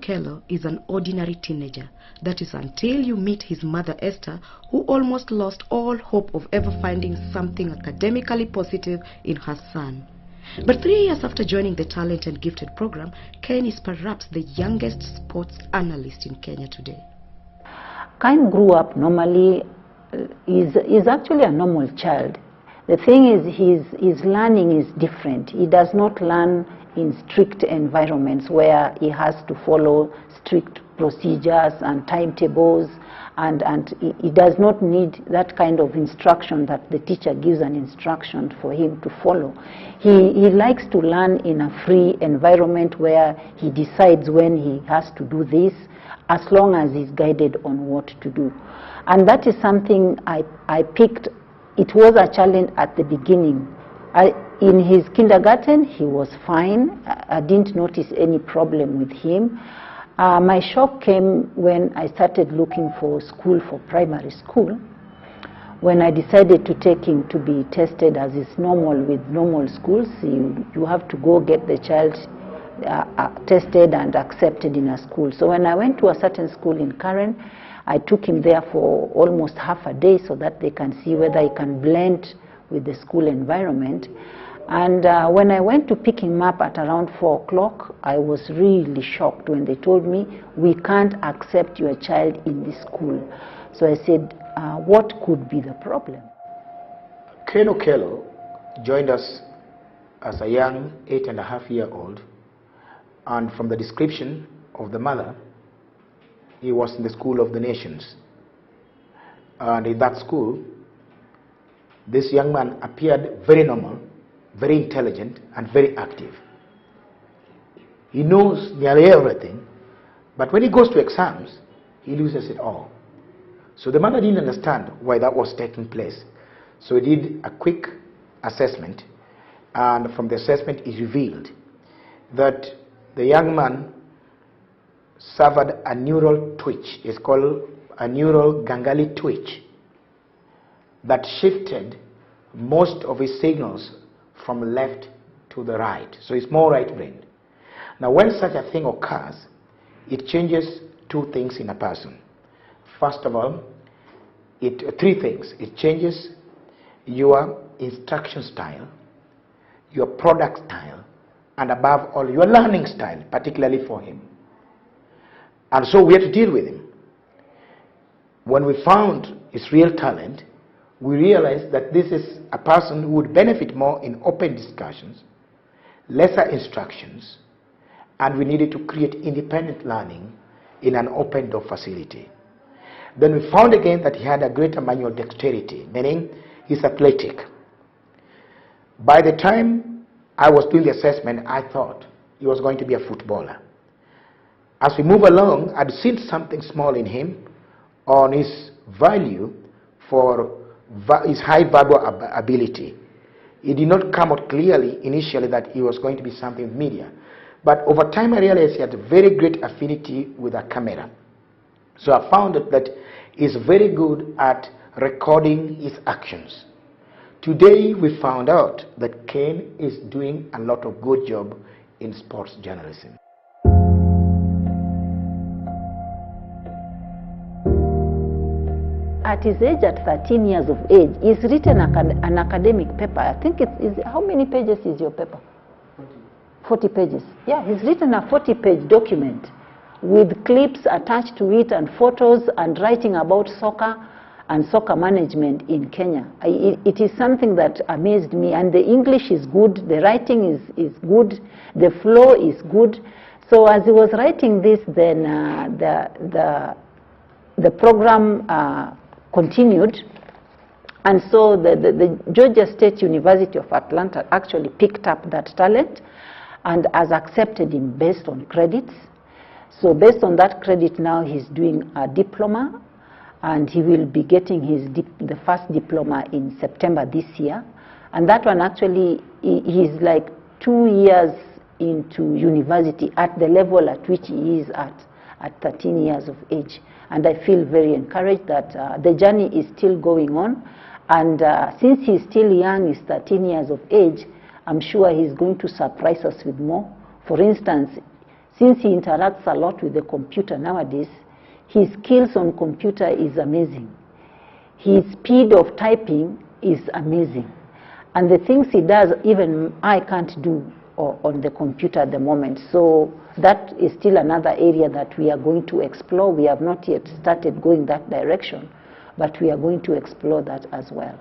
Okelo is an ordinary teenager. That is until you meet his mother Esther, who almost lost all hope of ever finding something academically positive in her son. But 3 years after joining the Talent and Gifted program, Kaine is perhaps the youngest sports analyst in Kenya today. Kaine grew up normally, is actually a normal child. The thing is his learning is different. He does not learn in strict environments where he has to follow strict procedures and timetables, and he does not need that kind of instruction that the teacher gives an instruction for him to follow. He likes to learn in a free environment where he decides when he has to do this, as long as he's guided on what to do. And that is something I picked. It was a challenge at the beginning. In his kindergarten, he was fine. I didn't notice any problem with him. My shock came when I started looking for school for primary school. When I decided to take him to be tested, as is normal with normal schools, you have to go get the child tested and accepted in a school. So when I went to a certain school in Karen, I took him there for almost half a day so that they can see whether he can blend with the school environment. And when I went to pick him up at around 4 o'clock, I was really shocked when they told me, we can't accept your child in this school. So I said, what could be the problem? Kaine Okelo joined us as a young 8.5-year-old, and from the description of the mother, he was in the school of the nations. And in that school, this young man appeared very normal, very intelligent, and very active. He knows nearly everything, but when he goes to exams, he loses it all. So the mother didn't understand why that was taking place. So he did a quick assessment, and from the assessment it revealed that the young man suffered a neural twitch. It's called a neural ganglion twitch that shifted most of his signals from left to the right. So it's more right-brained. Now when such a thing occurs, it changes 2 things in a person. First of all, 3 things. It changes your instruction style, your product style, and above all, your learning style, particularly for him. And so we had to deal with him. When we found his real talent, we realized that this is a person who would benefit more in open discussions, lesser instructions, and we needed to create independent learning in an open door facility. Then we found again that he had a greater manual dexterity, meaning he's athletic. By the time I was doing the assessment, I thought he was going to be a footballer. As we move along, I'd seen something small in him on his value for his high verbal ability. It did not come out clearly initially that he was going to be something with media. But over time I realized he had a very great affinity with a camera. So I found that he's very good at recording his actions. Today we found out that Kaine is doing a lot of good job in sports journalism. At his age, at 13 years of age, he's written an academic paper. I think how many pages is your paper? 40 pages. Yeah, he's written a 40-page document with clips attached to it and photos and writing about soccer and soccer management in Kenya. It is something that amazed me, and the English is good, the writing is good, the flow is good. So as he was writing this, then the program continued, and so the Georgia State University of Atlanta actually picked up that talent and has accepted him based on credits. So based on that credit, now he's doing a diploma, and he will be getting the first diploma in September this year. And that one actually, he's like 2 years into university at the level at which he is at 13 years of age. And I feel very encouraged that the journey is still going on. And since he's still young, he's 13 years of age, I'm sure he's going to surprise us with more. For instance, Since he interacts a lot with the computer nowadays, his skills on computer is amazing. His speed of typing is amazing. And the things he does, even I can't do on the computer at the moment. So that is still another area that we are going to explore. We have not yet started going that direction, but we are going to explore that as well.